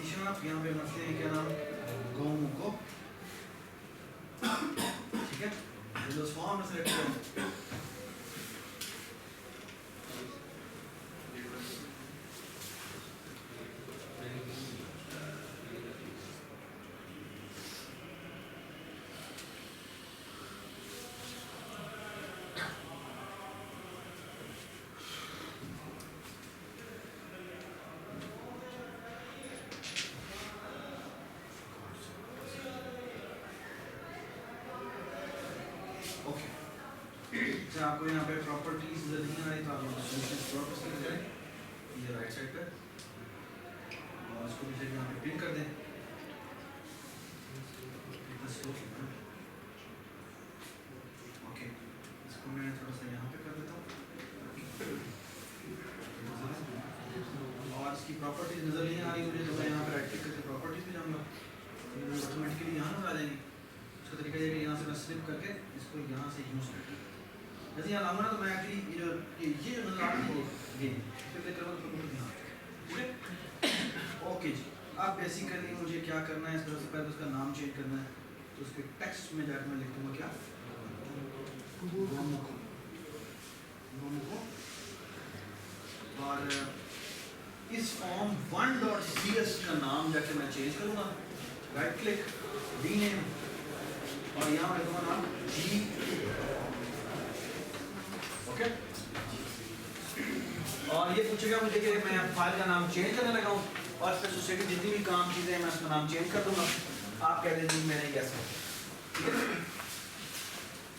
आप यहाँ पे रखते हैं क्या नाम, गोमू को, ठीक है। विंडोज फॉर्म में सेलेक्ट करें, ओके। तो आपको यहाँ पे प्रॉपर्टीज नहीं आ रही तो आप प्रॉपर्टीज करें, ये राइट साइड पे, और इसको भी यहाँ पे पिन कर दें। ओके, इसको मैं थोड़ा सा यहाँ पे कर देता हूँ, और इसकी प्रॉपर्टीज नजर नहीं आ रही मुझे, तो मैं यहाँ पे राइट क्लिक करके प्रॉपर्टीज पे जाऊँगा, ऑटोमेटिकली यहाँ नजर आ जाएंगी। इसका तरीका ये यहाँ से मैं स्लिप करके इसको यहाँ से यूज करके जैसे यहाँ लाऊंगा ना, तो मैं एक्चुअली ये जो नजर आ रहा है ये फिर करूँगा तो यहाँ, ठीक है। ओके जी, अब बेसिकली मुझे क्या करना है, सबसे पहले उसका नाम चेंज करना है, तो उसके टेक्स्ट में जाकर मैं लिख दूँगा क्या, गोमुखो, और इस फॉर्म 1.cs का नाम जाके मैं चेंज करूँगा, राइट क्लिक, रीनेम, और यहाँ मैं लिखूँगा नाम जी, ओके। और ये पूछेगा मुझे कि मैं फाइल का नाम चेंज करने लगा हूँ, और फिर उससे की जितनी भी काम चीज़ें हैं मैं उसका नाम चेंज कर दूँगा, आप कह देंगे मैंने कैसे,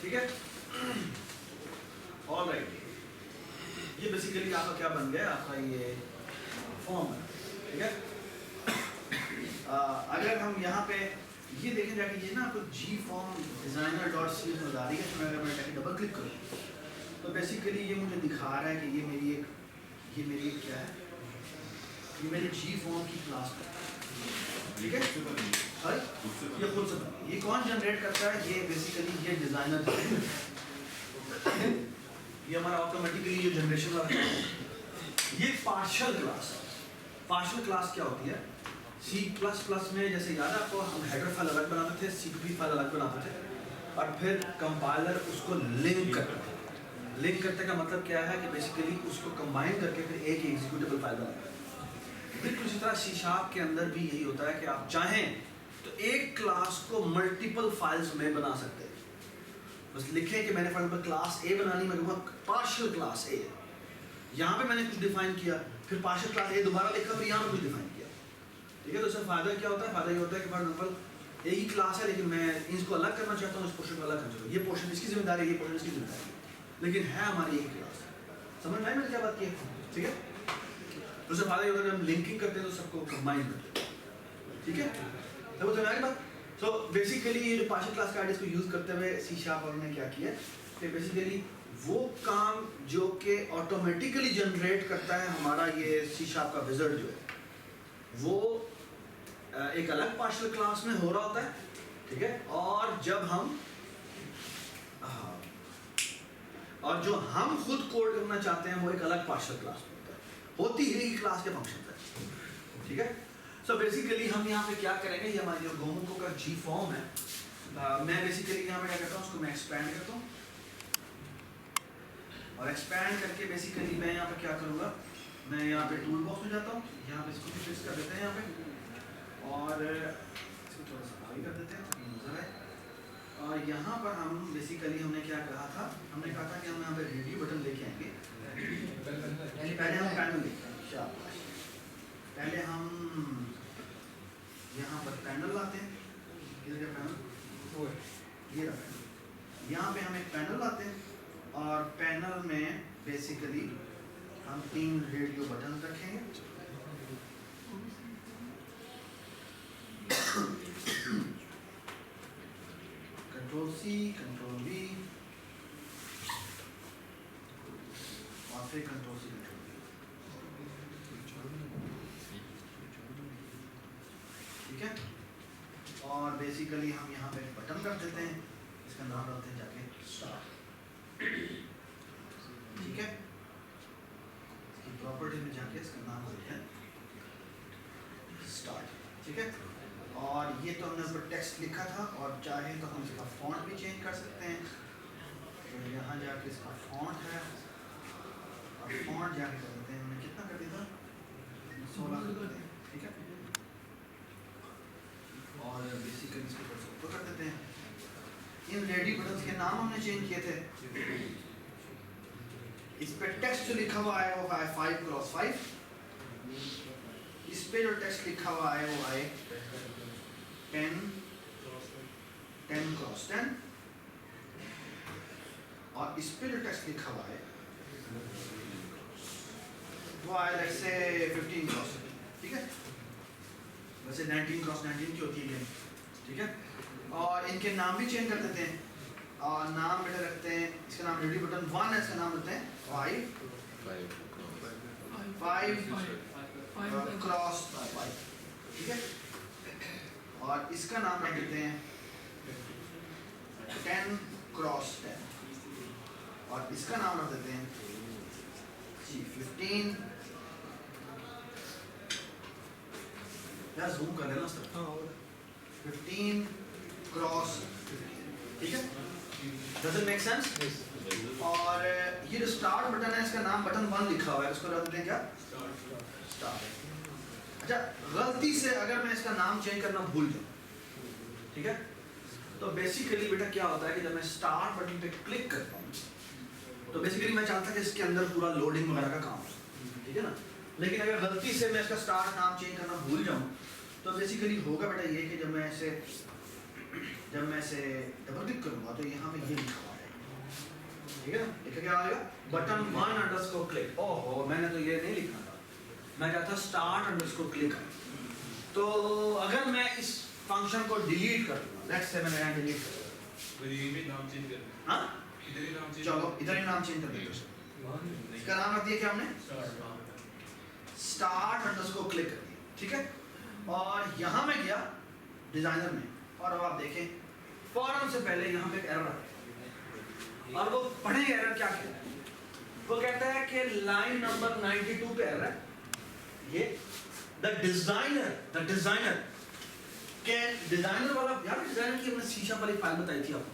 ठीक है। ऑलराइट, ये बेसिकली आपका क्या बन गया, आपका ये फॉर्म है, ठीक है। अगर हम यहाँ पे ये देखें जाके, ये ना आपको जी फॉर्म designer.cs बता रही है, तो मैं अगर मैं जाके डबल क्लिक करूँ तो बेसिकली ये मुझे दिखा रहा है कि ये मेरी एक क्या है, ये मेरी जी फॉर्म की क्लास है, ठीक है। ये खुद से ये कौन जनरेट करता है, ये बेसिकली ये डिजाइनर, ये हमारा ऑटोमेटिकली ये जनरेशन वाला है। ये पार्शियल क्लास क्या होती है, C++ में जैसे याद है आपको, हम हेडर फाइल अलग बनाते थे, CPP फाइल अलग बनाते थे, और फिर कंपाइलर उसको लिंक करता है। लिंक करने का मतलब क्या है कि बेसिकली उसको कंबाइन करके फिर एक एग्जीक्यूटेबल फाइल बनाता है। बिल्कुल इसी तरह C# के अंदर भी यही होता है कि आप चाहें तो एक क्लास को मल्टीपल फाइल्स में बना सकते हैं। बस लिखें कि मैंने फॉर क्लास A बनानी, मैं कहूँगा पार्शियल क्लास A, यहाँ पे मैंने कुछ डिफाइन किया, फिर पार्शियल क्लास A दोबारा लिखा, फिर यहाँ पे कुछ डिफाइन किया, ठीक है। तो इससे फायदा क्या होता है, फायदा ये होता है कि फॉर एग्जाम्पल एक ही क्लास है, लेकिन मैं इसको अलग करना चाहता हूँ, इस पोर्शन को अलग करना चाहता हूँ, ये पोर्शन इसकी जिम्मेदारी है, ये पोर्शन इसकी जिम्मेदारी है, लेकिन है हमारी एक क्लास। समझ में आई मैंने क्या बात की है, ठीक है। तो उससे फायदा ये होता है जब हम लिंकिंग करते हैं तो सबको कंबाइन करते हैं, ठीक है। तो बात, तो बेसिकली ये जो पार्शियल क्लास का आइडिया को यूज करते हुए C# ने क्या किया कि बेसिकली वो काम जो कि ऑटोमेटिकली जनरेट करता है हमारा ये C# का विज़ार्ड जो है, वो एक अलग पार्शियल क्लास में हो रहा होता है, ठीक है। और जब हम जो हम खुद कोड करना चाहते हैं वो एक अलग पार्शियल क्लास में होता है, होती ही क्लास के फंक्शन है, ठीक है। सो बेसिकली हम यहाँ पे क्या करेंगे, ये हमारी जो गोमुखो का जी फॉर्म है, मैं बेसिकली यहाँ पे क्या करता हूँ, उसको मैं एक्सपैंड करता हूँ, और एक्सपैंड करके बेसिकली मैं यहाँ पे क्या करूँगा, मैं यहाँ पे टूल बॉक्स में जाता हूँ, यहाँ पे इसको फिक्स कर देते हैं यहाँ पे, और इसको थोड़ा सा आगे कर देते हैं ताकि नजर आए। और यहाँ पर हम बेसिकली हमने क्या कहा था, हमने कहा था कि हम यहाँ पे रेडियो बटन लेके आएंगे, पहले हम पैनल लेके आएंगे, पहले हम यहाँ पर पैनल लाते हैं, किधर पैनल, ये रहा पैनल, यहाँ पे हम एक पैनल लाते हैं, और पैनल में बेसिकली हम 3 रेडियो बटन रखेंगे, Ctrl+C, Ctrl+V, और फिर Ctrl+C, Ctrl+V, ठीक है। और बेसिकली हम यहाँ पे बटन कर देते हैं, इसका नाम डालते हैं जाके स्टार्ट, ठीक है। इसकी प्रॉपर्टी में जाके इसका नाम देते हैं स्टार्ट। ठीक है। और ये तो हमने ऊपर टेक्स्ट लिखा था, और चाहे तो हम इसका फॉन्ट भी चेंज कर सकते हैं। तो यहाँ जाके इसका फॉन्ट है, और फॉन्ट जाके कर देते हैं, हमने कितना कर दिया था, 16 कर देते हैं, ठीक है। और बेसिकली इसको ऊपर कर देते हैं। इन रेडी बटन्स के नाम हमने चेंज किए थे। इस पे टेक्स्ट जो लिखा हुआ है वो है 5x5, इस पे जो टेक्स्ट लिखा हुआ है वो है 10x10, और इस पे जो टेक्स्ट लिखा हुआ है वो है लेट्स से 15x, ठीक है। वैसे 19x19 की होती है गेम, ठीक है। और इनके नाम भी चेंज कर देते हैं, और नाम बेटा रखते हैं, इसका नाम रेडी बटन 1 है, इसका नाम रखते हैं 5x5, ठीक है। और इसका नाम रख देते हैं 10x10, और इसका नाम रख देते हैं जी 15। यार जूम कर लेना सर, 15x15, ठीक है। Does it make sense? और ये जो स्टार्ट बटन है इसका नाम बटन 1 लिखा हुआ है, इसको रख देते हैं क्या, स्टार्ट। अच्छा, गलती से अगर मैं इसका नाम चेंज करना भूल जाऊं, ठीक है, तो बेसिकली बेटा क्या होता है कि जब मैं स्टार्ट बटन पे क्लिक करता हूँ तो बेसिकली मैं चाहता कि इसके अंदर पूरा लोडिंग वगैरह का काम हो, ठीक है ना। लेकिन अगर गलती से मैं इसका स्टार्ट नाम चेंज करना भूल जाऊँ तो बेसिकली होगा बेटा ये कि जब मैं ऐसे डबल क्लिक करूंगा तो यहाँ पे ये लिखा हुआ है, ठीक है ना। लिखा क्या आएगा, बटन 1_click। ओहो, मैंने तो ये नहीं लिखा था, मैं चाहता start_click। तो अगर मैं इस फंक्शन को डिलीट कर दूंगा, लेट्स से मैंने यहाँ डिलीट कर दिया, ये भी नाम चेंज कर, हाँ इधर ही नाम चेंज, चलो इधर ही नाम चेंज कर दिया, इसका नाम रख दिया क्या हमने, start_click कर दिया, ठीक है। और यहाँ मैं गया डिजाइनर में, और अब आप देखें फौरन से पहले यहाँ पे एक एरर है, और वो पढ़े एरर क्या कहता है, वो कहता है कि लाइन नंबर 92 पे एरर है, ये द डिजाइनर के डिजाइनर वाला, यार डिजाइनर की हमने शीशा वाली फाइल बताई थी आपको,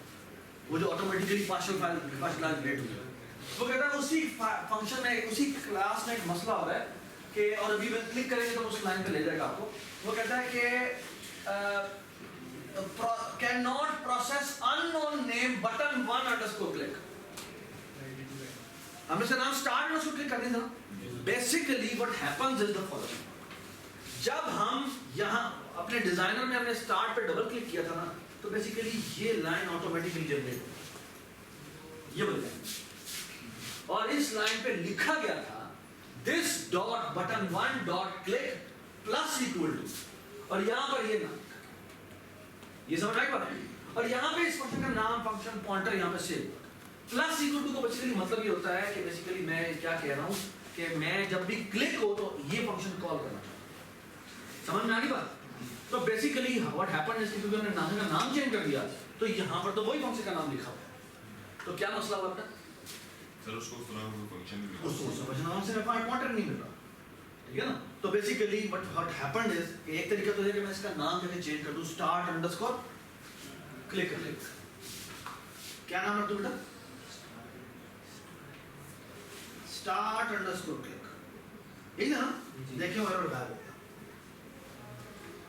वो जो ऑटोमेटिकली पार्शियल फाइल जनरेट हुई है, वो कहता है उसी फंक्शन में, उसी क्लास में एक मसला हो रहा है कि, और अभी मैं क्लिक करेंगे तो उस लाइन पे ले जाएगा आपको। वो कहता है कि can not process unknown name button 1_click। हमने इसका नाम start_click कर दिया था। Basically what happens is the following, जब हम यहाँ अपने डिजाइनर में हमने स्टार्ट पे डबल क्लिक किया था ना, तो बेसिकली ये लाइन ऑटोमेटिकली जनरेट हो, ये बन गया, और इस लाइन पे लिखा गया था this dot button 1_click plus equal to, और यहाँ पर ये नाम, ये समझ आई बात। और यहाँ पे इस फंक्शन का नाम, फंक्शन पॉइंटर यहाँ पे सेव, प्लस इक्वल टू का बेसिकली मतलब ये होता है कि बेसिकली मैं क्या कह रहा हूँ कि मैं जब भी क्लिक हो तो ये फंक्शन कॉल करना चाहता हूँ, समझ में आ रही बात। तो बेसिकली व्हाट हैपेंड इज क्योंकि हमने नाम का नाम चेंज कर दिया, तो यहाँ पर तो वही फंक्शन का नाम लिखा हुआ है, तो क्या मसला हुआ था सर, उसको सुना हुआ फंक्शन भी उसको समझना से पॉइंटर नहीं मिल रहा, ठीक है ना। तो बेसिकली व्हाट हैपेंड इज, एक तरीका तो है कि मैं इसका नाम जैसे चेंज कर दूं, start_click, क्या नाम रख दूं बेटा, start_click, यही ना। देखिए एरर आ गया,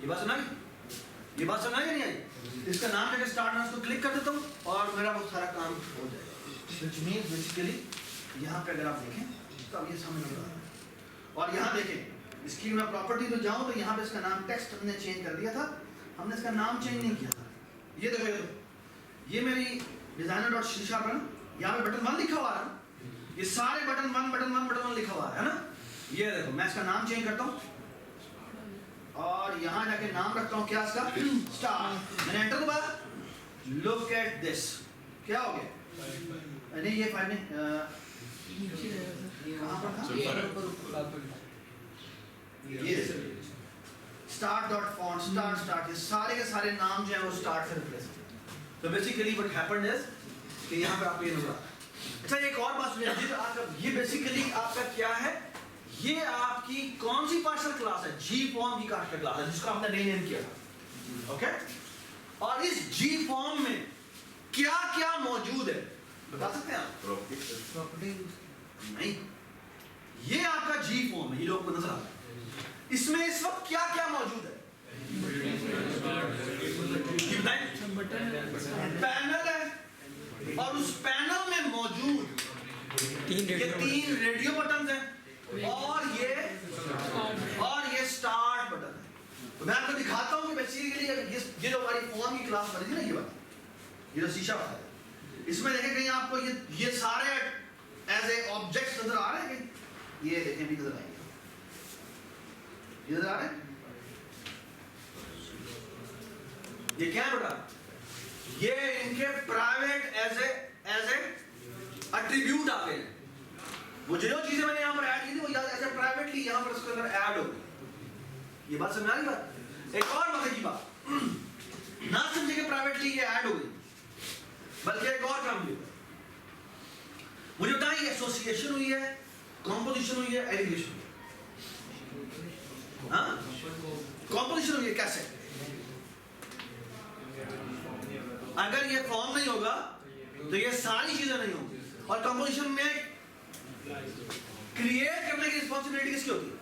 ये बात सुना, ये बात सुना या नहीं आई। इसका नाम जैसे start_click कर देता हूँ और मेरा वो सारा काम हो जाएगा, which means basically यहाँ पे अगर आप देखें तो अब ये सामने आ रहा है, और यहाँ देखें इसकी मैं प्रॉपर्टी तो जाऊँ तो यहाँ पे इसका नाम टेक्स्ट हमने चेंज कर दिया था, हमने इसका नाम चेंज नहीं किया था। ये देखो, ये मेरी डिजाइनर डॉट शीशा पर यहाँ पे बटन 1 लिखा हुआ है, ये सारे बटन 1 लिखा हुआ है ना। ये देखो मैं इसका नाम चेंज करता हूँ और यहाँ जाके नाम रखता हूँ क्या इसका, स्टार। मैंने एंटर दबाया, लुक एट दिस, क्या हो गया, नहीं ये फाइल में कहाँ पर था, ये start.font, start, ये सारे के सारे नाम जो है वो स्टार्ट से रिप्लेस हो गए। तो बेसिकली व्हाट हैपेंड इज कि यहाँ पे आपको ये नजर आता है। अच्छा एक और बात सुनिए, ये बेसिकली आपका क्या है, ये आपकी कौन सी पार्शियल क्लास है? जी फॉर्म की पार्शियल क्लास है जिसको हमने रीनेम किया था, ओके? और इस जी फॉर्म में क्या क्या मौजूद है बता सकते हैं आप? नहीं, ये आपका जी फॉर्म है, ये लोग को नजर आता है। इसमें इस वक्त क्या क्या मौजूद है? पैनल है, और उस पैनल में मौजूद ये 3 रेडियो बटन हैं, और ये स्टार्ट बटन है। तो मैं आपको दिखाता हूं कि बेसिकली ये जो हमारी फोन की क्लास बनी थी ना, ये जो शीशा है, इसमें देखें कहीं आपको ये सारे एज ए ऑब्जेक्ट्स नजर आ रहे हैं? ये देखें भी नजर आएंगे, ये नजर आ रहे हैं? ये क्या है बेटा? ये इनके प्राइवेट एज ए एट्रीब्यूट आ गए। वो जो चीजें मैंने यहाँ पर ऐड की थी वो याद ऐसे प्राइवेटली यहाँ पर इसके अंदर ऐड हो गई। ये बात समझ आ रही बात? एक और मजे की बात, ना समझे कि प्राइवेटली ये ऐड हो गई, बल्कि एक और काम भी। मुझे बताइए एसोसिएशन हुई है, कॉम्पोजिशन हुई है, एलिगेशन हुई है? हाँ, कॉम्पोजिशन हुई है। कैसे? अगर ये फॉर्म नहीं होगा तो ये सारी चीजें नहीं होंगी। और कंपोजिशन में क्रिएट करने की रिस्पांसिबिलिटी किसकी होती है?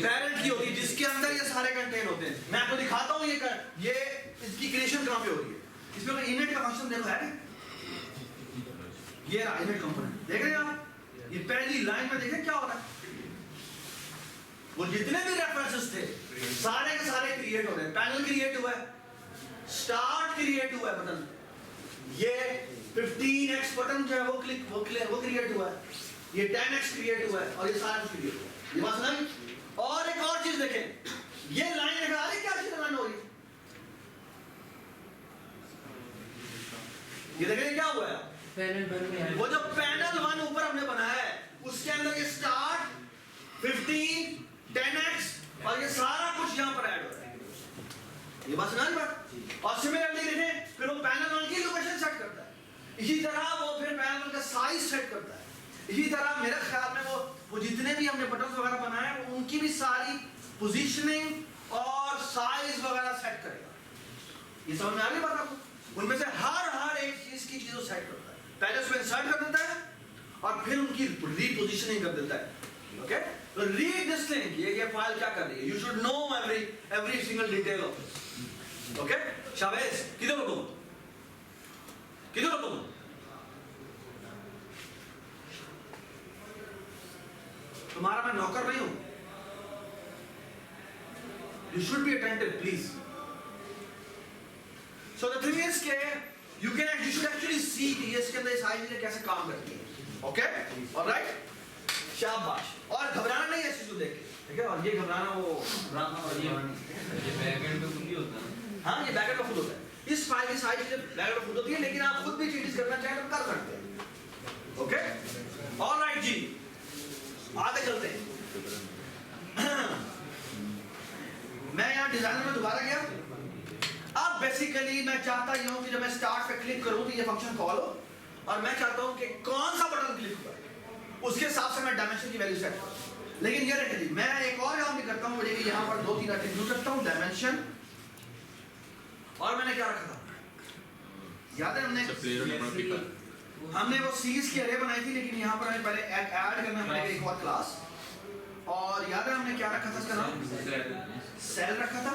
पेरेंट की होती है, जिसके अंदर ये सारे कंटेन होते हैं। मैं आपको दिखाता हूँ ये इसकी क्रिएशन कहां पे हो रही है। इसमें कोई इनिट का फंक्शन देखो है? ये रहा इनिट कंपोनेंट, देख रहे हैं आप? ये पहली लाइन में देखें क्या हो रहा है। वो जितने भी रेफरेंसेस थे सारे के सारे क्रिएट हो रहे हैं। पैनल क्रिएट हुआ है, स्टार्ट क्रिएट हुआ है बटन, ये 15x बटन जो है वो क्रिएट हुआ है, ये 10x क्रिएट हुआ है, और ये सारा कुछ क्रिएट हुआ है। ये बात सुनाई? और एक और चीज देखें, ये लाइन निकल आ रही है, क्या चीज लाइन हो रही है? ये देखें क्या हुआ है? वो जो पैनल 1 ऊपर हमने बनाया है उसके अंदर ये स्टार्ट 15 10x और ये सारा कुछ यहां पर ऐड हो रहा है। ये बात सुना बात? और सिमिलरली देखें, फिर वो पैनल 1 की लोकेशन सेट करता है, इसी तरह वो फिर पैनल का साइज सेट करता है, इसी तरह मेरे ख्याल में वो जितने भी हमने बटन वगैरह बनाए हैं उनकी भी सारी पोजीशनिंग और साइज वगैरह सेट करेगा। ये समझ में आ रही बात आपको? उनमें से हर एक चीज की चीजों सेट करता है, पहले उसमें इंसर्ट कर देता है और फिर उनकी रीपोजिशनिंग कर देता है। ओके, तो रीड दिस थिंग, ये फाइल क्या कर रही है? You should know every single detail of this. Okay, शाबाश। किधर हो तुम? तुम्हारा मैं नौकर नहीं हूं। You should be attentive please. So the thing is के यू शुड एक्चुअली सी कि इसके अंदर सारी चीजें कैसे काम करती हैं। ओके, ऑलराइट, शाबाश। और घबराना नहीं है इस चीज को देख के, ठीक है? और ये घबराना वो ये बैकएंड पे खुद ही होता है। हाँ, ये बैकएंड में खुद होता है। इस फाइल की सारी चीजें बैकएंड में खुद होती है, लेकिन आप खुद भी चेंजेस करना चाहें तो कर सकते हैं। ओके, ऑलराइट जी, आगे चलते हैं। मैं यहाँ डिजाइनर में दोबारा गया। अब बेसिकली मैं चाहता ही हूँ कि जब मैं स्टार्ट पे क्लिक करूँ तो ये फंक्शन कॉल हो, और मैं चाहता हूँ कि कौन सा बटन क्लिक हुआ है उसके हिसाब से मैं डायमेंशन की वैल्यू सेट करूँ। लेकिन ये देखिए जी, मैं एक और काम भी करता हूँ, मुझे यहाँ पर 2-3 एट्रीब्यूट रखता हूँ, डायमेंशन, और मैंने क्या रखा था याद है? हमने वो सीरीज की अरे बनाई थी, लेकिन यहाँ पर हमें पहले ऐड करना पड़ेगा एक और क्लास। और याद है हमने क्या रखा था? इसका नाम सेल रखा था,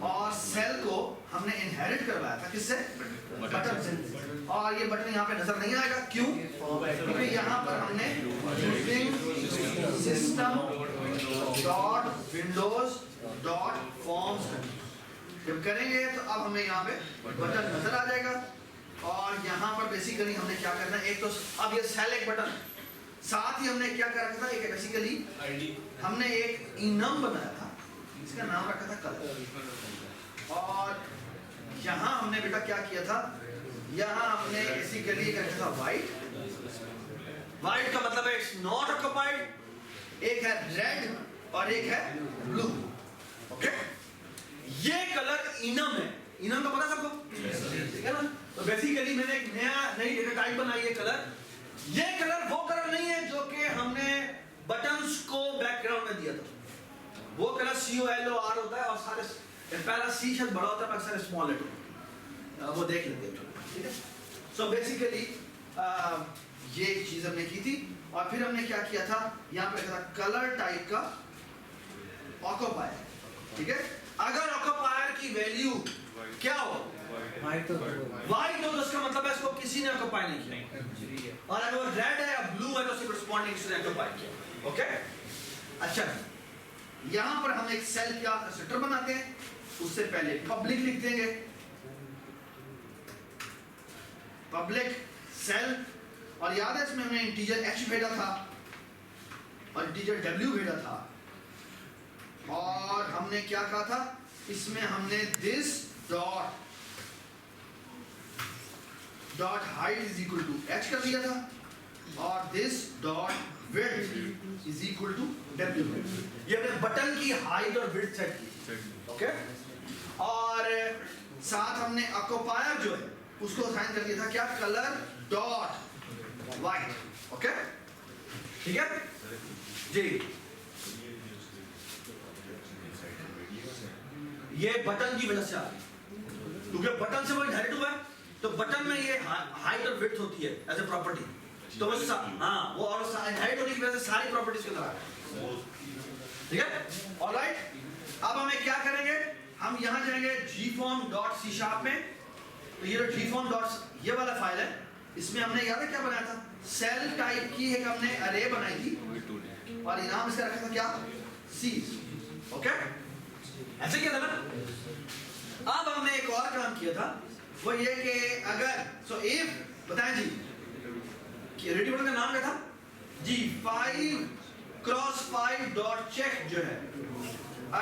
और सेल को हमने इनहेरिट करवाया था किससे? बटन से। और ये बटन यहाँ पे नजर नहीं आएगा, क्यों? क्योंकि यहाँ पर हमने system.windows.forms जब करेंगे तो अब हमें यहाँ पे बटन नजर आ जाएगा। और यहाँ पर बेसिकली हमने क्या करना है, एक तो अब ये सेल एक बटन, साथ ही हमने क्या कर रखा था, एक बेसिकली हमने एक इनम बनाया था, इसका नाम रखा था कलर। और यहाँ हमने बेटा क्या किया था, यहाँ हमने बेसिकली रखा था वाइट। वाइट का मतलब है इट्स नॉट ऑक्युपाइड, एक है रेड और एक है ब्लू। ओके, ये कलर इनम है। इनम का पता सबको, ठीक है ना? तो बेसिकली मैंने एक नई डेटा टाइप बनाई है कलर, ये कलर वो कलर नहीं है जो कि हमने बटन्स को बैकग्राउंड में दिया था। वो कलर COLOR होता है और सारे पहला C शब्द बड़ा होता है, बाकी सारे स्मॉल लेटर होते हैं। वो देख लेते हैं, ठीक है। सो बेसिकली ये चीज हमने की थी और फिर हमने क्या किया था, यहाँ पे लिखा था कलर टाइप का ऑक्यूपायर, ठीक है। अगर ऑक्यूपायर की वैल्यू क्या हो, वाइट हो, तो उसका मतलब है इसको किसी ने ऑक्यूपाई नहीं किया, और अगर वो रेड है या ब्लू है तो उसके करस्पॉन्डिंग उसने ऑक्यूपाई किया। ओके, अच्छा, यहां पर हम एक सेल का कंस्ट्रक्टर बनाते हैं। उससे पहले पब्लिक लिख देंगे, पब्लिक सेल, और याद है इसमें हमने इंटीजर h भेजा था और इंटीजर w भेजा था, और हमने क्या कहा था इसमें, हमने this dot height is equal to h कर दिया था, और this dot width is equal to w। ये हमने बटन की हाइट और विड्थ सेट की, ओके। और साथ हमने ऑक्यूपायर जो है उसको असाइन कर दिया था क्या, कलर डॉट वाइट, ओके, ठीक है जी। ये बटन की वजह से आ रही, क्योंकि बटन से वो इनहेरिट हुआ है, तो बटन में ये हाइट और विड्थ होती है एज ए प्रॉपर्टी, तो वो वो और इनहेरिट होने की वजह से सारी प्रॉपर्टीज के अंदर आ रही है, ठीक है। ऑलराइट, अब हमें क्या करेंगे, हम यहां जाएंगे gform.c# में। तो ये जो gform ये वाला फाइल है, इसमें हमने याद है क्या बनाया था, सेल टाइप की एक हमने अरे बनाई थी और इनाम इसका रखा था क्या, C, ओके, ऐसे किया था ना। अब हमने एक और काम किया था, वो ये कि अगर इफ बताएं जी कि रेडिएबल का नाम क्या था जी, 5x5 डॉट चेक जो है,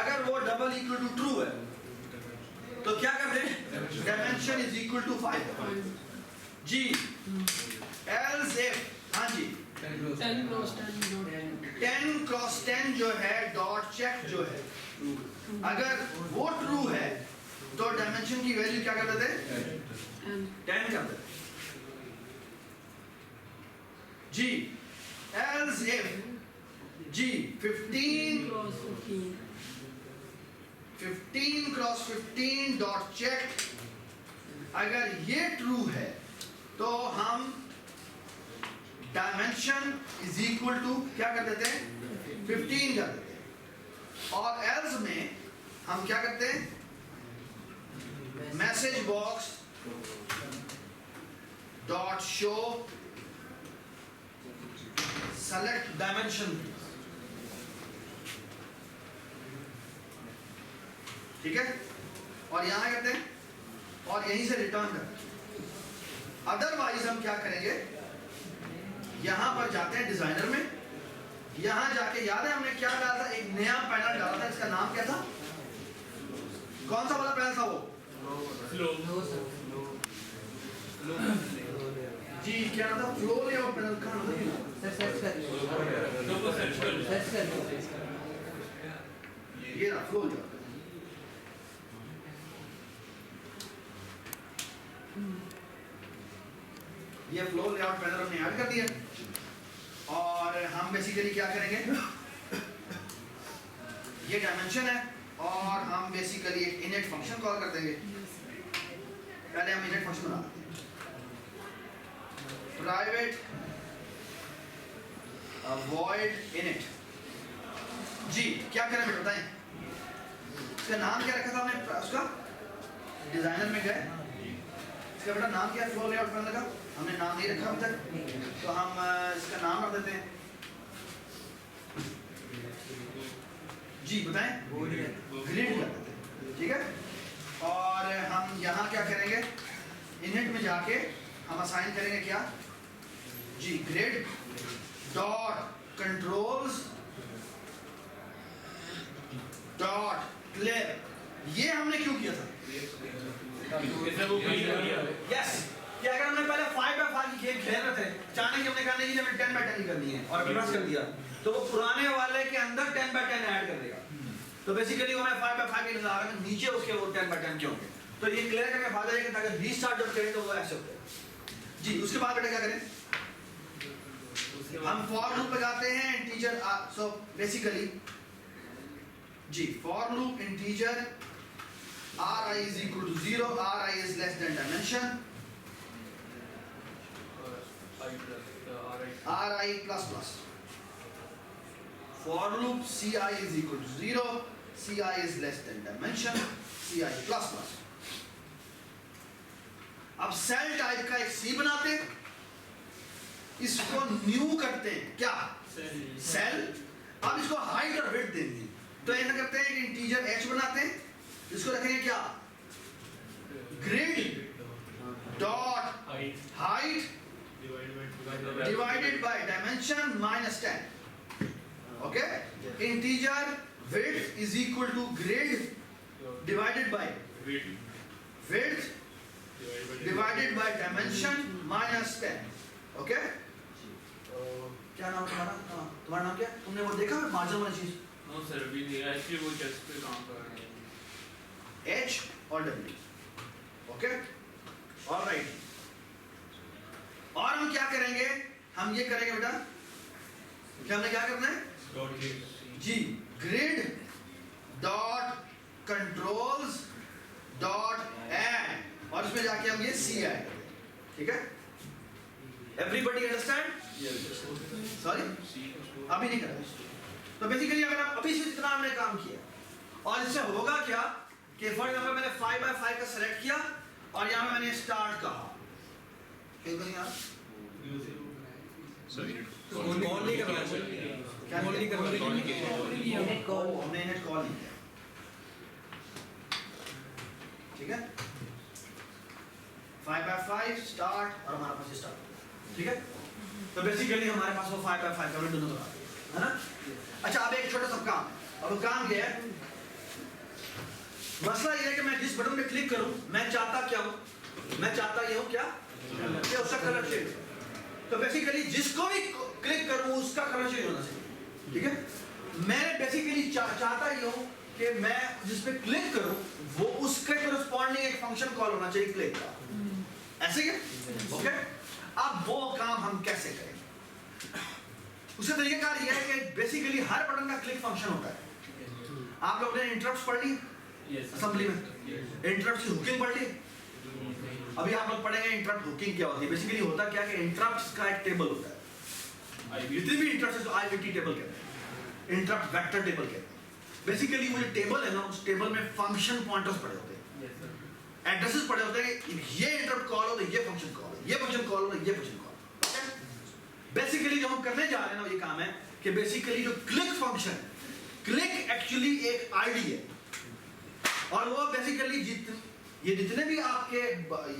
अगर वो डबल इक्वल टू ट्रू है तो क्या करते हैं, डायमेंशन इज इक्वल टू 5 जी, एल्स इफ, हाँ जी, 10 क्रॉस 10 जो है डॉट चेक जो है, अगर वो ट्रू है तो डायमेंशन की वैल्यू क्या कर देते, 10 कर देते जी। Else if G 15 cross 15 dot check, अगर ये ट्रू है तो हम डायमेंशन इज इक्वल टू क्या कर देते हैं, 15 कर देते हैं। और एल्स में हम क्या करते हैं, message box dot show select dimension, ठीक है, और यहां करते हैं और यहीं से रिटर्न करते हैं। अदरवाइज हम क्या करेंगे, यहां पर जाते हैं डिजाइनर में, यहां जाके याद है हमने क्या डाला था, एक नया पैनल डाला था, इसका नाम क्या था, कौन सा वाला पैनल था वो, जी क्या नाम था, फ्लो लेआउट पैनल का नाम ये ना फ्लो लेआउट। ये फ्लो लेआउट पैनल हमने ऐड कर दिया, और हम बेसिकली क्या करेंगे, ये डायमेंशन है और हम बेसिकली एक इनिट फंक्शन कॉल कर देंगे। पहले हम इनिट फंक्शन बना देते हैं, प्राइवेट वॉइड इनिट जी। क्या करें बेटा बताएं, इसका नाम क्या रखा था हमने, उसका डिजाइनर में गए, इसका बेटा नाम क्या है, फ्लो लेआउट पैनल का हमने नाम नहीं रखा अभी तक, तो हम इसका नाम रख देते हैं जी, बताएं, ग्रिड कर देते हैं, ठीक है। और हम यहाँ क्या करेंगे, इनिट में जाके हम असाइन करेंगे क्या जी, grid dot controls dot clear. ये हमने क्यों किया था, यस, कि अगर हमने पहले 5x5 की गेम खेल रहे थे, अचानक हमने कहा नहीं हमने 10x10 करनी है और प्लस कर दिया, तो वो पुराने वाले के अंदर 10x10 ऐड कर देगा, तो बेसिकली वो मैं 5x5 के इंतजार में नीचे उसके वो 10x10 के होंगे। तो ये क्लियर करके फायदा है कि अगर रीस्टार्ट जब करें तो वो ऐसे होता है जी। उसके बाद बेटा क्या करें, हम फॉर लूप लगाते हैं इंटीजर, सो बेसिकली जी for loop integer ri is equal to 0, ri is less than dimension, ri plus plus. For loop ci is equal to 0, ci is less than dimension, ci plus plus. अब cell type का एक सी बनाते हैं, इसको new करते हैं, क्या cell, अब इसको हाइट और विड्थ देंगे, तो ऐसा करते हैं कि इंटीजर h बनाते हैं, इसको रखेंगे क्या grid dot height divided by dimension minus 10. Okay? Integer width is equal to grid divided by width divided by dimension minus 10. Okay? क्या नाम तुम्हारा नाम क्या? तुमने वो देखा मार्जिन वाली चीज? नो सर अभी नहीं, एक्चुअली वो चेस्ट पे काम कर रहे हैं। H और W. Okay? All right. और हम क्या करेंगे, हम ये करेंगे बेटा, क्या हमने क्या करना है जी grid dot controls dot add, और इसमें जाके हम ये सी ऐड करेंगे, ठीक है? Everybody understand? सॉरी अभी नहीं कर रहे। तो बेसिकली अगर आप अभी से जितना हमने काम किया, और इससे होगा क्या कि फॉर एग्जांपल मैंने 5x5 का सेलेक्ट किया और यहाँ पे मैंने स्टार्ट कहा, कॉल नहीं करना चाहिए, क्या कॉल नहीं करना, हमने कॉल नहीं किया, ठीक है? 5x5 स्टार्ट और हमारे पास स्टार्ट, ठीक है? तो बेसिकली हमारे पास वो 5x5 का दोनों बना है ना? अच्छा अब एक छोटा सा काम, अब काम क्या है, मसला ये है कि मैं जिस बटन पे क्लिक करूं, मैं चाहता क्या हूं, मैं चाहता ये हूं क्या कि उसका कलर चेंज, तो बेसिकली जिसको भी क्लिक करूं उसका कलर चेंज होना चाहिए, ठीक है? मैं बेसिकली चाहता ये हूं कि मैं जिस पे क्लिक करूं वो उसके कॉरेस्पॉन्डिंग एक फंक्शन कॉल होना चाहिए क्लिक का, ऐसे क्या? ओके, अब वो काम हम कैसे करेंगे? उसका तरीकाकार ये है कि बेसिकली हर बटन का क्लिक फंक्शन होता है। आप लोगों ने इंटरप्ट्स पढ़ ली असेंबली में, इंटरप्ट्स की हुकिंग पढ़ ली, अभी आप लोग पढ़ेंगे इंटरप्ट हुकिंग क्या होती है। बेसिकली होता क्या है कि इंटरप्ट्स का एक टेबल होता है, जितनी भी इंटरप्ट्स है आईवीटी टेबल कहते हैं, इंटरप्ट वेक्टर टेबल कहते हैं। बेसिकली वो जो टेबल है ना, उस टेबल में फंक्शन पॉइंटर्स पड़े होते हैं, एड्रेसेस पड़े होते हैं, ये इंटरप्ट कॉल हो तो ये फंक्शन कॉल हो, ये फंक्शन कॉल हो तो ये फंक्शन कॉल। बेसिकली जो हम करने जा रहे हैं ना, ये काम है कि बेसिकली जो क्लिक फंक्शन, क्लिक एक्चुअली एक आईडी है, और वो बेसिकली ये जितने भी आपके,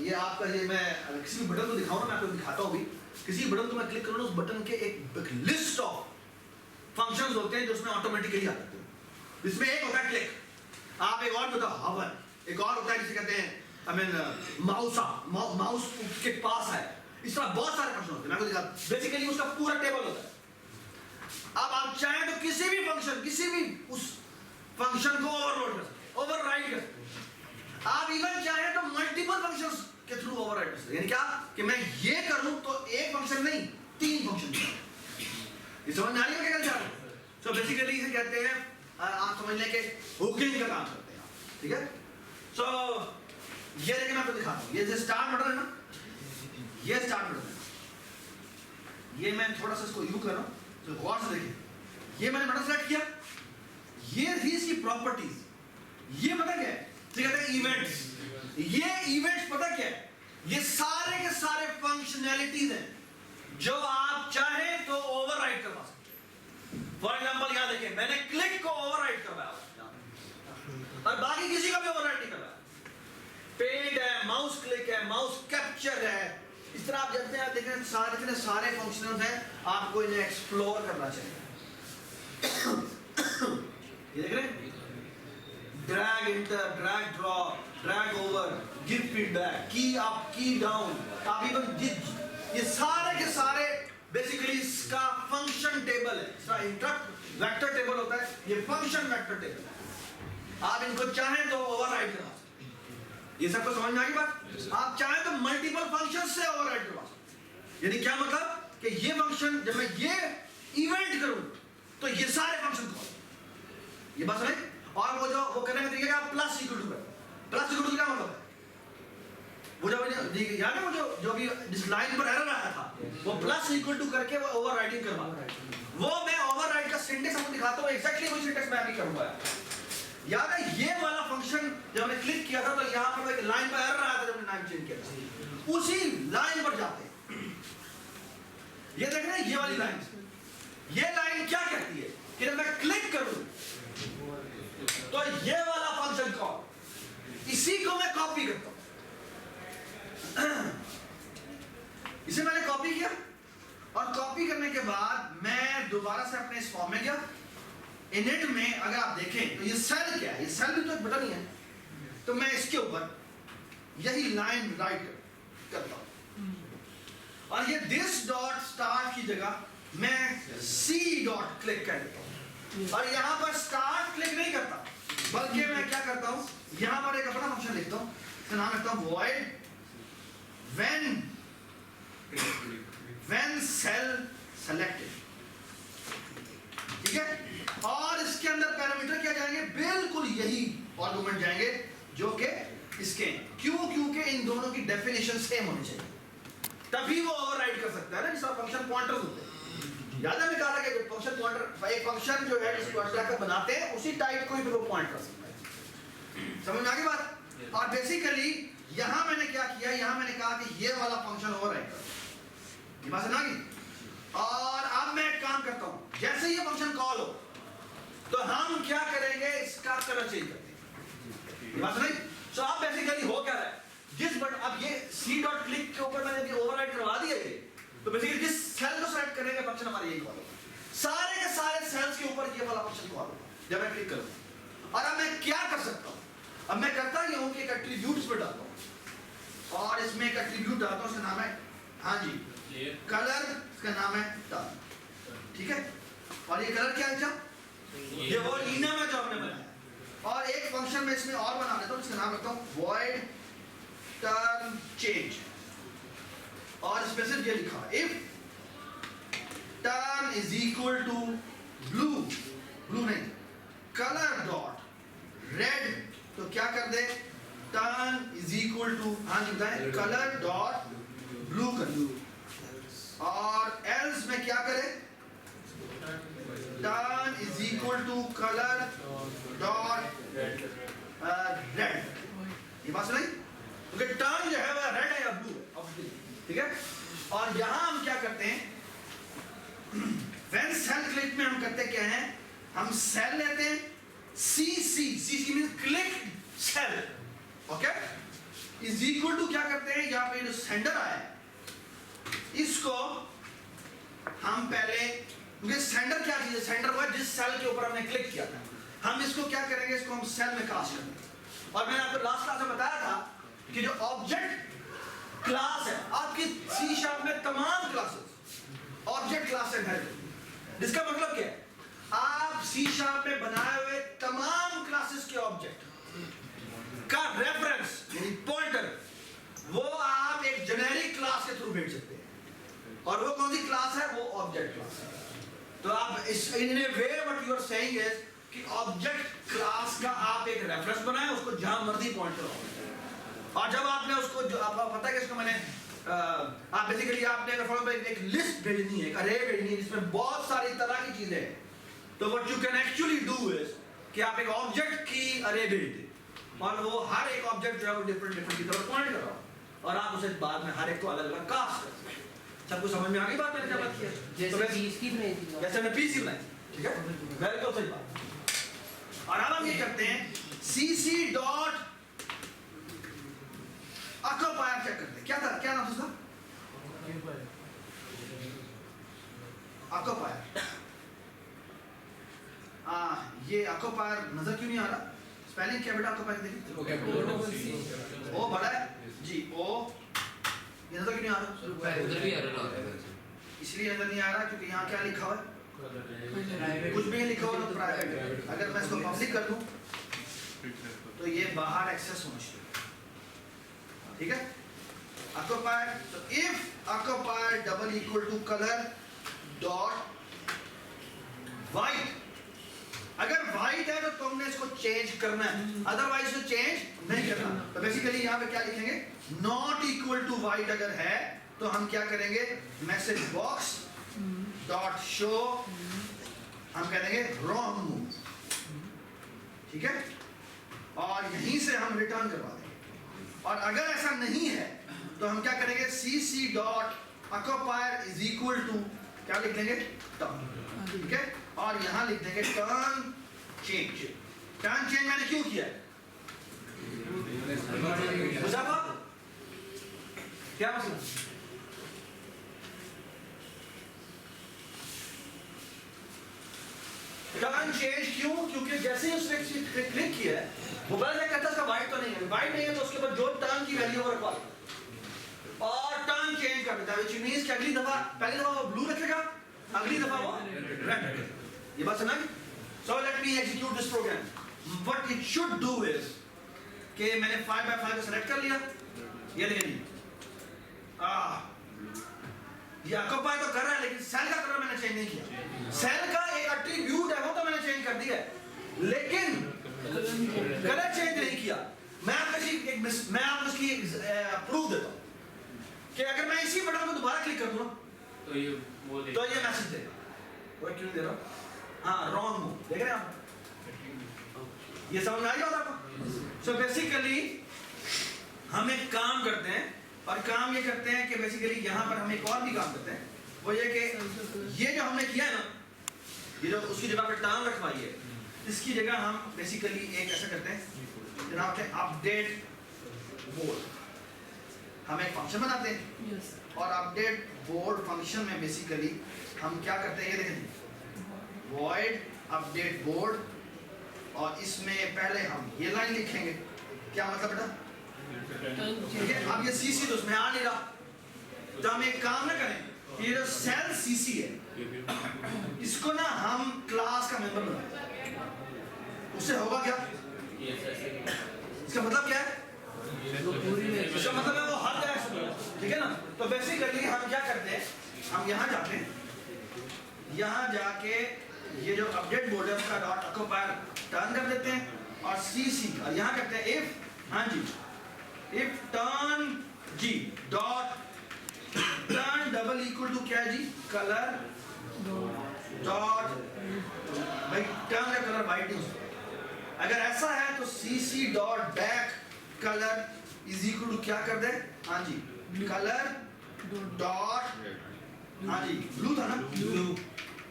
ये आपका, ये मैं किसी भी बटन को दिखाऊं ना, मैं आपको दिखाता हूं भी, किसी बटन को मैं क्लिक करूं ना, उस बटन के एक लिस्ट ऑफ फंक्शंस होते हैं जो उसमें ऑटोमेटिकली आ जाते हैं। इसमें एक होता है क्लिक, आप एक और बताओ हवर, एक और होता है जिसे कहते हैं आई मीन माउस के पास है, इस तरह बहुत सारे फंक्शन होते हैं, मैं आपको दिखाता। बेसिकली उसका पूरा टेबल होता है। अब आप चाहें तो किसी भी फंक्शन, किसी भी उस फंक्शन को ओवरलोड कर सकते, ओवरराइड कर सकते। आप इवन चाहें तो मल्टीपल फंक्शंस के थ्रू ओवरराइड कर सकते, यानी क्या कि मैं ये करूं तो एक फंक्शन नहीं 3 फंक्शन, ये समझ में आ रही है क्या कहना चाह रहा हूं? सो बेसिकली इसे कहते हैं, आप समझ लें कि हुकिंग का काम करते हैं, ठीक है? सो ये देखिए मैं आपको दिखाता हूं, ये जो स्टार्ट बटन है ना, ये स्टार्ट बटन है, ये मैं थोड़ा सा इसको यू कर रहा हूं, तो गौर से देखिए, ये मैंने बटन सेलेक्ट किया, ये थी इसकी प्रॉपर्टीज, ये पता क्या है, तो कहते हैं इवेंट्स, ये इवेंट्स पता क्या है, ये सारे के सारे फंक्शनैलिटीज हैं जो आप चाहें तो ओवरराइड करवा सकते हैं। फॉर एग्जांपल यहां देखिए, मैंने क्लिक को ओवरराइड करवाया और बाकी किसी का भी ओवरराइड नहीं करवाया, पेंट है, माउस क्लिक है, माउस कैप्चर है, इस तरह आप जानते हैं, देखें सारे फंक्शनल्स हैं, आपको इन्हें एक्सप्लोर करना चाहिए। ये देख रहे हैं, drag inter, drag drop, drag over, give feedback, की अप, की डाउन, आप इवन ये सारे के सारे बेसिकली इसका फंक्शन टेबल है। इसका इंटरप्ट वेक्टर टेबल होता है, ये फंक्शन वेक्टर टेबल है। आप इनको चाहें तो ओवरराइड करवा सकते हैं, ये सबको समझ में आ गई बात? आप चाहें तो मल्टीपल फंक्शन से ओवरराइड करवा सकते हैं, यानी क्या मतलब कि ये फंक्शन जब मैं ये इवेंट करूं तो ये सारे फंक्शन कॉल, ये बात समझ। और वो करने का तरीका क्या, प्लस इक्वल टू है। प्लस इक्वल टू क्या मतलब है, वो जब याद है वो जो भी जिस लाइन पर एरर आया था वो प्लस इक्वल टू करके वो ओवरराइडिंग करवा, वो मैं ओवरराइड का सिंटेक्स आपको दिखाता हूं, एग्जैक्टली वही सिंटेक्स मैं अभी करूंगा। याद है ये वाला फंक्शन जब मैंने क्लिक किया था तो यहां पर एक लाइन पर एरर आया था, जब मैंने नाम चेंज किया था उसी लाइन पर जाते हैं। ये देख रहे हैं ये वाली लाइन, ये लाइन क्या कहती है कि जब मैं क्लिक करूं तो ये वाला फंक्शन कॉल, इसी को मैं कॉपी करता हूं। इसे मैंने कॉपी किया और कॉपी करने के बाद मैं दोबारा से अपने इस फॉर्म में गया। इनिट में अगर आप देखें तो ये सेल क्या है, ये सेल भी तो एक बटन ही है, तो मैं इसके ऊपर यही लाइन राइट करता हूं और ये दिस डॉट स्टार्ट की जगह मैं सी डॉट क्लिक कर देता हूं और यहां पर स्टार्ट क्लिक नहीं करता, बल्कि मैं क्या करता हूं, यहां पर एक अपना फंक्शन लिखता हूं, इसका नाम रखता हूं void when cell selected, ठीक है। और इसके अंदर पैरामीटर क्या जाएंगे, बिल्कुल यही आर्गुमेंट जाएंगे जो कि इसके, क्योंकि इन दोनों की डेफिनेशन सेम होनी चाहिए, तभी वो ओवरराइड कर सकता है ना, जिसका फंक्शन पॉइंटर्स होते हैं। याद है निकाला कि फंक्शन पॉइंटर, एक फंक्शन जो है जिसको अटैकर बनाते हैं उसी टाइप को ही वो पॉइंट कर सकता है। समझ में आ गई बात। और बेसिकली यहां मैंने क्या किया, यहां मैंने कहा कि ये वाला फंक्शन ओवरराइड कर, ये बात समझ आ गई। और अब मैं एक काम करता हूं, जैसे ये फंक्शन कॉल हो तो हम क्या करेंगे, इसका कलर चेंज करते हैं, ये बात समझ। सो अब बेसिकली हो क्या रहा है, जिस बट अब ये सी डॉट क्लिक के ऊपर मैंने भी ओवरराइड करवा दिया ये, तो बेसिकली जिस सेल को सेलेक्ट करेंगे फंक्शन हमारा यही कॉल होगा, सारे के सारे सेल्स के ऊपर ये वाला फंक्शन कॉल होगा जब मैं क्लिक करूंगा। और अब मैं क्या कर सकता हूं, अब मैं करता ये हूं कि एक एट्रीब्यूट पर डालता हूं और इसमें एक एट्रीब्यूट डालता हूं, उसका नाम है, हाँ जी, कलर, इसका नाम है टर्न, ठीक है। और ये कलर क्या है, ये वो लीना में जो हमने बनाया। और एक फंक्शन में इसमें और बना लेता हूं, इसका नाम रखता हूं void turn change, और इसमें सिर्फ ये लिखा है if turn is equal to blue नहीं, color dot red, तो क्या कर दे, turn is equal to, हाँ जी बताएं, color dot blue कर दो। और else में क्या करे, turn is equal to color dot red, ये बात सुनाई, क्योंकि टर्न जो है वह रेड है या ब्लू है, ठीक है। और यहां हम क्या करते हैं, when cell click में हम करते क्या है, हम सेल लेते हैं, CC means click cell, okay, is equal to क्या करते हैं, यहां पे जो सेंडर आया है इसको हम पहले, क्योंकि सेंडर क्या चीज है, सेंडर वो है जिस सेल के ऊपर हमने क्लिक किया था, हम इसको क्या करेंगे, इसको हम सेल में कास्ट करेंगे। और मैंने आपको लास्ट क्लास में बताया था कि जो ऑब्जेक्ट क्लास है आपकी सी शार्प में तमाम क्लासेस ऑब्जेक्ट क्लास से इनहेरिट, जिसका मतलब क्या है, आप सी शार्प में बनाए हुए तमाम क्लासेस के ऑब्जेक्ट का रेफरेंस यानी पॉइंटर वो आप एक जेनेरिक क्लास के थ्रू भेज सकते हैं, और वो कौन सी क्लास है, वो ऑब्जेक्ट क्लास है। तो आप इस in a way what you are saying is कि ऑब्जेक्ट क्लास का आप एक रेफरेंस बनाएं, उसको जहां मर्जी पॉइंट करो, और जब आपने उसको जो आपको पता है कि इसको मैंने आप बेसिकली आपने अगर फॉलो एक लिस्ट भेजनी है, एक अरे भेजनी है जिसमें बहुत सारी तरह की चीजें हैं, तो what you can actually do is कि आप एक ऑब्जेक्ट की अरे भेज दें और वो हर एक ऑब्जेक्ट जो है वो डिफरेंट की तरफ पॉइंट कर रहा हो और आप उसे बाद में हर एक को अलग अलग कास्ट कर सकते हैं। सबको समझ में आ गई बात मैंने क्या बात की है, जैसे पीस की बनाई थी, जैसे हमने पीसी बनाई, ठीक है, वेरी गुड, सही बात। और अब हम ये करते हैं cc डॉट ऑक्यूपायर चेक करते हैं, क्या था, क्या नाम था उसका, ऑक्यूपायर। ये ऑक्यूपायर नजर क्यों नहीं आ रहा, स्पेलिंग क्या बेटा ऑक्यूपायर देखिए, ओ बड़ा है जी, ओ ये नजर क्यों नहीं आ रहा, उधर भी एरर आ रहा है, इसलिए नजर नहीं आ रहा क्योंकि यहाँ क्या लिखा हुआ है, कुछ भी नहीं लिखा हुआ तो प्राइवेट है। अगर मैं इसको पब्लिक कर दूं तो ये बाहर एक्सेस होना चाहिए, ठीक है। occupied, so if occupied double equal to color dot white, अगर white है तो तुमने इसको चेंज करना है, अदरवाइज इसको चेंज नहीं करना। तो बेसिकली यहाँ पे क्या लिखेंगे, नॉट इक्वल टू white अगर है तो हम क्या करेंगे, मैसेज बॉक्स डॉट शो, हम कह देंगे रॉन्ग मूव, ठीक है, और यहीं से हम रिटर्न करवा देंगे। और अगर ऐसा नहीं है तो हम क्या करेंगे, cc dot occupier is equal to क्या लिख देंगे, टर्न, ठीक है, और यहां लिख देंगे टर्न चेंज। टर्न चेंज मैंने क्यों किया है, मुझाफा क्या मसला, टर्न चेंज क्यों, क्योंकि जैसे ही उसने क्लिक किया है वो पहले कहता है वाइट तो नहीं है, वाइट नहीं है तो उसके बाद जो टर्न की वैल्यू वो रखवा देगा और टर्न चेंज कर देता है, व्हिच मींस कि अगली दफा, पहली दफा वो ब्लू रखेगा, अगली दफा वो रेड रखेगा। ये बात समझ? So let me execute this program. What it should do is कि मैंने 5 by 5 को सेलेक्ट कर लिया, ये देखिए ये ऑक्यूपाई तो कर रहा है लेकिन सेल का कलर मैंने चेंज नहीं किया। सेल का एक एट्रीब्यूट है वो तो मैंने चेंज कर दिया है, लेकिन कलर चेंज नहीं किया। मैं आपको इसकी प्रूफ देता हूँ कि अगर मैं इसी बटन को दोबारा क्लिक कर दूँ तो ये मैसेज देगा। वो क्यों दे रहा हूँ, हाँ रॉन्ग मूव, देख रहे हैं आप, ये समझ में आ गया आपको? सो बेसिकली हम एक काम करते हैं और काम ये करते हैं कि बेसिकली यहाँ पर हम एक और भी काम करते हैं, वो ये कि ये जो हमने किया है ना, ये जो उसकी जगह पे टर्न रखवाई है, इसकी जगह हम बेसिकली एक ऐसा करते हैं जनाब के अपडेट बोर्ड, हम एक फंक्शन बनाते हैं और अपडेट बोर्ड फंक्शन में बेसिकली हम क्या करते हैं, ये देखें void अपडेट बोर्ड, और इसमें पहले हम ये लाइन लिखेंगे, क्या मतलब बेटा, ठीक है, अब ये सीसी तो उसमें आ नहीं रहा, तो हम एक काम ना करें, ये जो सेल सीसी है इसको ना हम क्लास का मेंबर बनाएं, उससे होगा क्या, इसका मतलब क्या है, इसका मतलब है वो हर जगह से, ठीक है ना। तो बेसिकली हम क्या करते हैं, हम यहाँ जाते हैं, यहाँ जाके ये जो अपडेट बोर्ड है उसका डॉट ऑक्यूपायर टर्न कर देते हैं और सीसी, और यहाँ करते हैं इफ, हाँ जी, if turn G dot turn double equal to क्या है जी, कलर डॉट, भाई टर्न का कलर वाइट नहीं, अगर ऐसा है तो cc dot back colour is equal to क्या कर दे, हाँ जी, कलर डॉट, हाँ जी ब्लू था ना,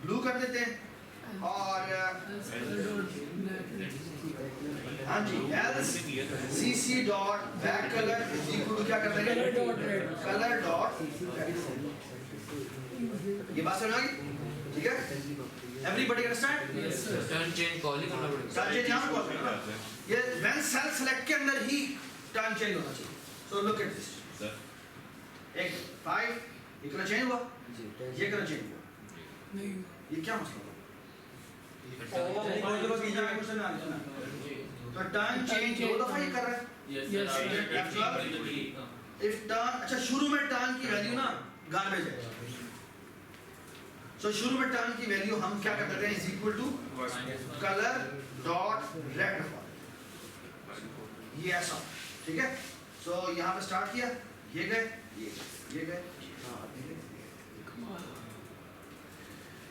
ब्लू कर देते हैं, और हाँ जी else cc dot back colour is equal to क्या कर देंगे, कलर डॉट, ये बात समझ आ गई, ठीक है, everybody understand? Turn change call ही करना पड़ेगा, टर्न चेंज यहाँ कॉल करना, ये व्हेन सेल सेलेक्ट के अंदर ही टर्न चेंज होना चाहिए। सो लुक एट दिस, एक 5 ये कलर चेंज हुआ, ये कलर चेंज हुआ, ये क्या मसला हुआ, तो टर्न चेंज 2 दफा ही कर रहा है, इफ टर्न, अच्छा शुरू में टर्न की वैल्यू ना गार्बेज है, सो शुरू में टर्न की वैल्यू हम क्या कर देते हैं, is equal to colour dot red, ये ऐसा, ठीक है। सो यहाँ पे स्टार्ट किया, ये गए, ये गए,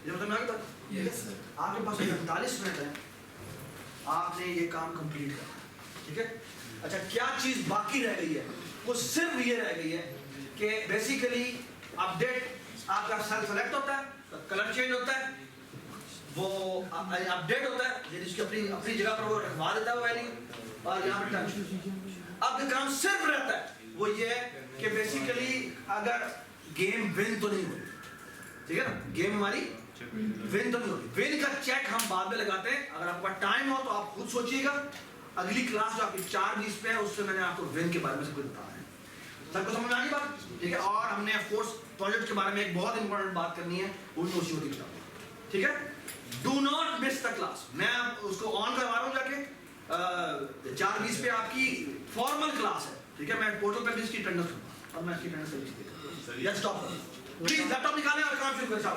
ये मतलब मैं क्या, यस सर, आपके पास 45 मिनट है, आपने ये काम कंप्लीट करना, ठीक है। अच्छा क्या चीज़ बाकी रह गई है, वो सिर्फ ये रह गई है कि बेसिकली अपडेट आपका सेल सेलेक्ट होता है, कलर चेंज होता है, वो अपडेट होता है, ये जिसकी अपनी जगह पर वो रखवा देता है वो वैल्यू, और यहाँ पर टर्न। अब जो काम सिर्फ रहता है वो ये है कि बेसिकली अगर गेम विन तो नहीं हुई, ठीक है ना, गेम हमारी विन तो नहीं होती, विन का चेक हम बाद में लगाते हैं, अगर आपका टाइम हो तो आप खुद सोचिएगा, अगली क्लास जो आपकी 4:20 पे है उससे मैंने आपको विन के बारे में सब कुछ बताया है, सबको समझ में आ गई बात, ठीक है। और हमने ऑफ कोर्स प्रोजेक्ट के बारे में एक बहुत इंपॉर्टेंट बात करनी है, वो नोशी होती किताब, ठीक है। Do not miss the class, मैं उसको ऑन करवा रहा हूँ जाके, 4:20 पे आपकी फॉर्मल क्लास है, ठीक है, मैं पोर्टल पे भी इसकी अटेंडेंस दूंगा, और मैं इसकी अटेंडेंस लिख देता हूँ। या स्टॉप प्लीज लैपटॉप निकालें और काम शुरू करें साहब।